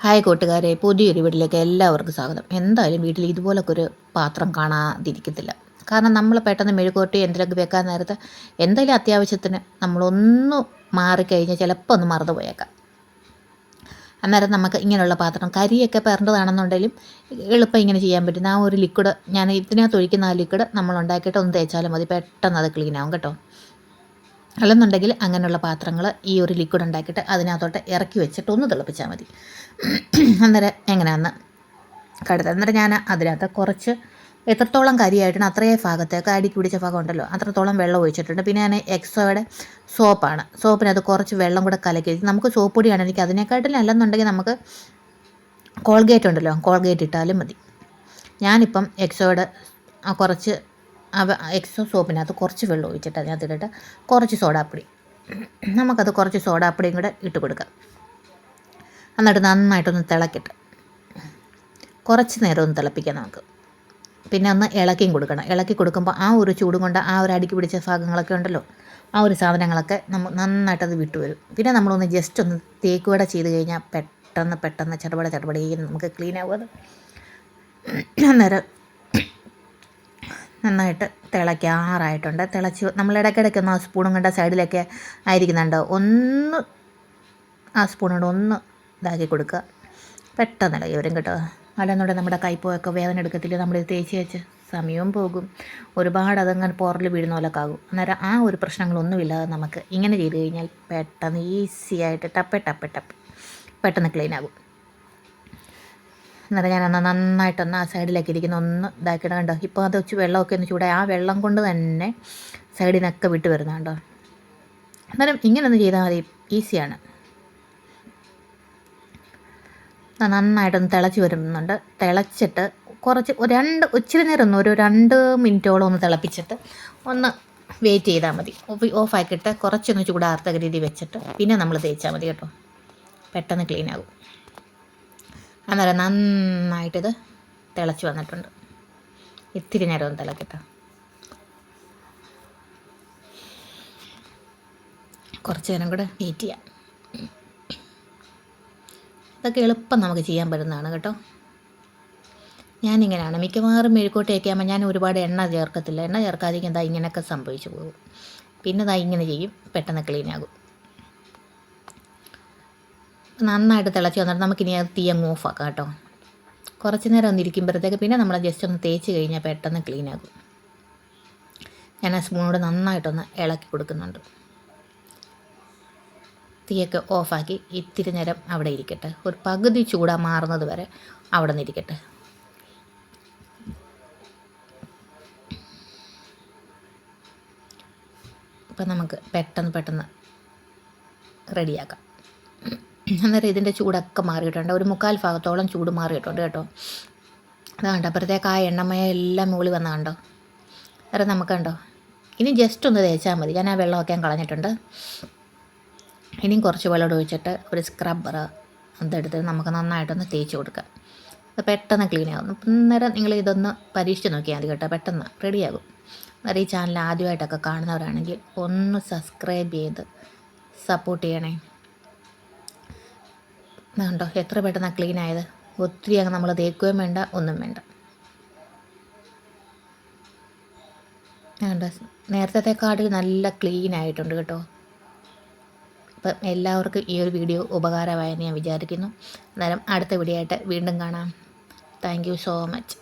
Hi കൂട്ടുകാരെ, പുതിയൊരു വീട്ടിലേക്ക് എല്ലാവർക്കും സ്വാഗതം. എന്തായാലും വീട്ടിൽ ഇതുപോലൊക്കെ ഒരു പാത്രം കാണാതിരിക്കത്തില്ല. കാരണം നമ്മൾ പെട്ടെന്ന് മെഴുകുവരട്ടി എന്തെങ്കിലുമൊക്കെ വെക്കാൻ നേരത്ത് എന്തെങ്കിലും അത്യാവശ്യത്തിന് നമ്മളൊന്ന് മാറിക്കഴിഞ്ഞാൽ ചിലപ്പോൾ ഒന്ന് മറന്നു പോയേക്കാം. അന്നേരം നമുക്ക് ഇങ്ങനെയുള്ള പാത്രം കരിയൊക്കെ പെരണ്ടതാണെന്നുണ്ടെങ്കിലും എളുപ്പം ഇങ്ങനെ ചെയ്യാൻ പറ്റുന്ന ആ ഒരു ലിക്വിഡ്, ഞാൻ ഇതിനകത്ത് ഒഴിക്കുന്ന ആ ലിക്വിഡ് നമ്മൾ ഉണ്ടാക്കിയിട്ട് ഒന്ന് തേച്ചാലും മതി, പെട്ടെന്ന് അത് ക്ലീൻ ആവും കേട്ടോ. അല്ലെന്നുണ്ടെങ്കിൽ അങ്ങനെയുള്ള പാത്രങ്ങൾ ഈ ഒരു ലിക്വിഡ് ഉണ്ടാക്കിയിട്ട് അതിനകത്തോട്ട് ഇറക്കി വെച്ചിട്ട് ഒന്ന് തിളപ്പിച്ചാൽ മതി. അന്നേരം എങ്ങനെയാണെന്ന് കടുത്ത അന്നേരം ഞാൻ അതിനകത്ത് കുറച്ച് എത്രത്തോളം കരിയായിട്ടാണ് അത്രയും ഭാഗത്തേക്ക് അടിക്ക് പിടിച്ച ഭാഗം ഉണ്ടല്ലോ അത്രത്തോളം വെള്ളം ഒഴിച്ചിട്ടുണ്ട്. പിന്നെ ഞാൻ എക്സോയുടെ സോപ്പാണ്, സോപ്പിനകത്ത് കുറച്ച് വെള്ളം കൂടെ കലക്കി. നമുക്ക് സോപ്പ് പൊടിയാണ് എനിക്ക് അതിനെക്കാട്ടിലും അല്ലെന്നുണ്ടെങ്കിൽ നമുക്ക് കോൾഗേറ്റ് ഉണ്ടല്ലോ, കോൾഗേറ്റ് ഇട്ടാലും മതി. ഞാനിപ്പം എക്സോയുടെ കുറച്ച് എക്സോ സോപ്പിനകത്ത് കുറച്ച് വെള്ളം ഒഴിച്ചിട്ട് അതിനകത്ത് ഇട്ടിട്ട് കുറച്ച് സോഡാപ്പൊടി, നമുക്കത് കുറച്ച് സോഡാപ്പൊടിയും കൂടെ ഇട്ട് കൊടുക്കാം. എന്നിട്ട് നന്നായിട്ടൊന്ന് തിളക്കിട്ട് കുറച്ച് നേരം ഒന്ന് തിളപ്പിക്കാം നമുക്ക്. പിന്നെ ഒന്ന് ഇളക്കിയും കൊടുക്കണം. ഇളക്കി കൊടുക്കുമ്പോൾ ആ ഒരു ചൂടും കൊണ്ട് ആ ഒരു അടിക്ക് പിടിച്ച ഭാഗങ്ങളൊക്കെ ഉണ്ടല്ലോ, ആ ഒരു സാധനങ്ങളൊക്കെ നന്നായിട്ടത് വിട്ടുവരും. പിന്നെ നമ്മളൊന്ന് ജസ്റ്റ് ഒന്ന് തേക്കുവട ചെയ്ത് കഴിഞ്ഞാൽ പെട്ടെന്ന് ചടപടയും നമുക്ക് ക്ലീൻ ആവും. അത് അന്നേരം നന്നായിട്ട് തിളയ്ക്കാറായിട്ടുണ്ട്. തിളച്ച് നമ്മൾ ഇടയ്ക്കിടയ്ക്ക് ഒന്ന് ആ സ്പൂണും കൊണ്ട് സൈഡിലൊക്കെ ആയിരിക്കുന്നുണ്ടോ, ഒന്ന് ആ സ്പൂൺ കൊണ്ട് ഒന്ന് ഇതാക്കി കൊടുക്കുക. പെട്ടെന്ന് ഇളകി വരും കേട്ടോ. അല്ലെന്നുണ്ടെങ്കിൽ നമ്മുടെ കൈപ്പോയൊക്കെ വേദന എടുക്കത്തില്ല. നമ്മൾ തേച്ച് വെച്ച് സമയവും പോകും, ഒരുപാട് അതങ്ങനെ പോറൽ വീഴുന്ന പോലൊക്കെ ആകും. അന്നേരം ആ ഒരു പ്രശ്നങ്ങളൊന്നുമില്ലാതെ നമുക്ക് ഇങ്ങനെ ചെയ്ത് കഴിഞ്ഞാൽ പെട്ടെന്ന് ഈസി ആയിട്ട് ടപ്പ് പെട്ടെന്ന് ക്ലീൻ ആകും. എന്നിട്ട് ഞാനൊന്ന് നന്നായിട്ടൊന്ന് ആ സൈഡിലേക്ക് ഇരിക്കുന്ന ഒന്ന് ഇതാക്കിയിട്ട് കണ്ടോ. ഇപ്പോൾ അത് വെച്ച് വെള്ളമൊക്കെ ഒന്ന് ചൂടായി ആ വെള്ളം കൊണ്ട് തന്നെ സൈഡിൽ വിട്ട് വരുന്നുണ്ടോ. അന്നേരം ഇങ്ങനൊന്ന് ചെയ്താൽ മതി, ഈസിയാണ്. നന്നായിട്ടൊന്ന് തിളച്ച് വരുന്നുണ്ട്. തിളച്ചിട്ട് കുറച്ച് ഇച്ചിരി നേരം ഒരു 2 മിനിറ്റോളം ഒന്ന് തിളപ്പിച്ചിട്ട് ഒന്ന് വെയിറ്റ് ചെയ്താൽ മതി. ഓഫാക്കിയിട്ട് കുറച്ചൊന്ന് ചൂടാർത്ത രീതി വെച്ചിട്ട് പിന്നെ നമ്മൾ തേച്ചാൽ മതി കേട്ടോ. പെട്ടെന്ന് ക്ലീൻ ആകും. അന്നേരം നന്നായിട്ടിത് തിളച്ച് വന്നിട്ടുണ്ട്. ഇത്തിരി നേരം ഒന്ന് തിളക്കട്ടെ. കുറച്ച് നേരം കൂടെ വെയിറ്റ് ചെയ്യാം. ഇതൊക്കെ എളുപ്പം നമുക്ക് ചെയ്യാൻ പറ്റുന്നതാണ് കേട്ടോ. ഞാനിങ്ങനെയാണ് മിക്കവാറും മെഴുക്കോട്ടയൊക്കെ ആകുമ്പോൾ ഞാൻ ഒരുപാട് എണ്ണ ചേർക്കത്തില്ല. എണ്ണ ചേർക്കാതിരിക്കും എന്താ ഇങ്ങനെയൊക്കെ സംഭവിച്ചു പോകും. പിന്നെ ഇതാ ഇങ്ങനെ ചെയ്യും, പെട്ടെന്ന് ക്ലീൻ ആകും. നന്നായിട്ട് തിളച്ച് വന്നിട്ട് നമുക്കിനി അത് തീ അങ്ങ് ഓഫാക്കാം കേട്ടോ. കുറച്ച് നേരം ഒന്ന് ഇരിക്കുമ്പോഴത്തേക്ക് പിന്നെ നമ്മൾ ജസ്റ്റ് ഒന്ന് തേച്ച് കഴിഞ്ഞാൽ പെട്ടെന്ന് ക്ലീൻ ആകും. ഞാൻ ആ സ്പൂണോട് നന്നായിട്ടൊന്ന് ഇളക്കി കൊടുക്കുന്നുണ്ട്. തീയൊക്കെ ഓഫാക്കി ഇത്തിരി നേരം അവിടെ ഇരിക്കട്ടെ. ഒരു പകുതി ചൂടാ മാറുന്നത് വരെ അവിടെ നിന്ന് ഇരിക്കട്ടെ. അപ്പം നമുക്ക് പെട്ടെന്ന് റെഡിയാക്കാം. അന്നേരം ഇതിൻ്റെ ചൂടൊക്കെ മാറിയിട്ടുണ്ട്. ഒരു 3/4 ഭാഗത്തോളം ചൂട് മാറിയിട്ടുണ്ട് കേട്ടോ. അതാണ്ട് അപ്പോഴത്തേക്ക് ആ എണ്ണമയ എല്ലാം മുകളിൽ വന്ന കണ്ടോ. അന്നേരം നമുക്ക് കണ്ടോ, ഇനി ജസ്റ്റ് ഒന്ന് തേച്ചാൽ മതി. ഞാൻ ആ വെള്ളമൊക്കെ കളഞ്ഞിട്ടുണ്ട്. ഇനിയും കുറച്ച് വെള്ളം ഒഴിച്ചിട്ട് ഒരു സ്ക്രബ്ബർ അതെടുത്ത് നമുക്ക് നന്നായിട്ടൊന്ന് തേച്ച് കൊടുക്കാം. അത് പെട്ടെന്ന് ക്ലീൻ ആകും. അന്നേരം നിങ്ങൾ ഇതൊന്ന് പരീക്ഷിച്ച് നോക്കിയാൽ മതി കേട്ടോ, പെട്ടെന്ന് റെഡിയാകും. അന്നേരം ഈ ചാനൽ ആദ്യമായിട്ടൊക്കെ കാണുന്നവരാണെങ്കിൽ ഒന്ന് സബ്സ്ക്രൈബ് ചെയ്ത് സപ്പോർട്ട് ചെയ്യണേ. കണ്ടോ എത്ര പെട്ടെന്ന് ക്ലീൻ ആയത്. ഒത്തിരി അങ്ങ് നമ്മൾ തേക്കുകയും വേണ്ട, ഒന്നും വേണ്ട. കണ്ടോ നേരത്തെക്കാട്ടിൽ നല്ല ക്ലീൻ ആയിട്ടുണ്ട് കേട്ടോ. അപ്പം എല്ലാവർക്കും ഈ ഒരു വീഡിയോ ഉപകാരമായെന്ന് ഞാൻ വിചാരിക്കുന്നു. അന്നേരം അടുത്ത വീഡിയോ ആയിട്ട് വീണ്ടും കാണാം. Thank you so much.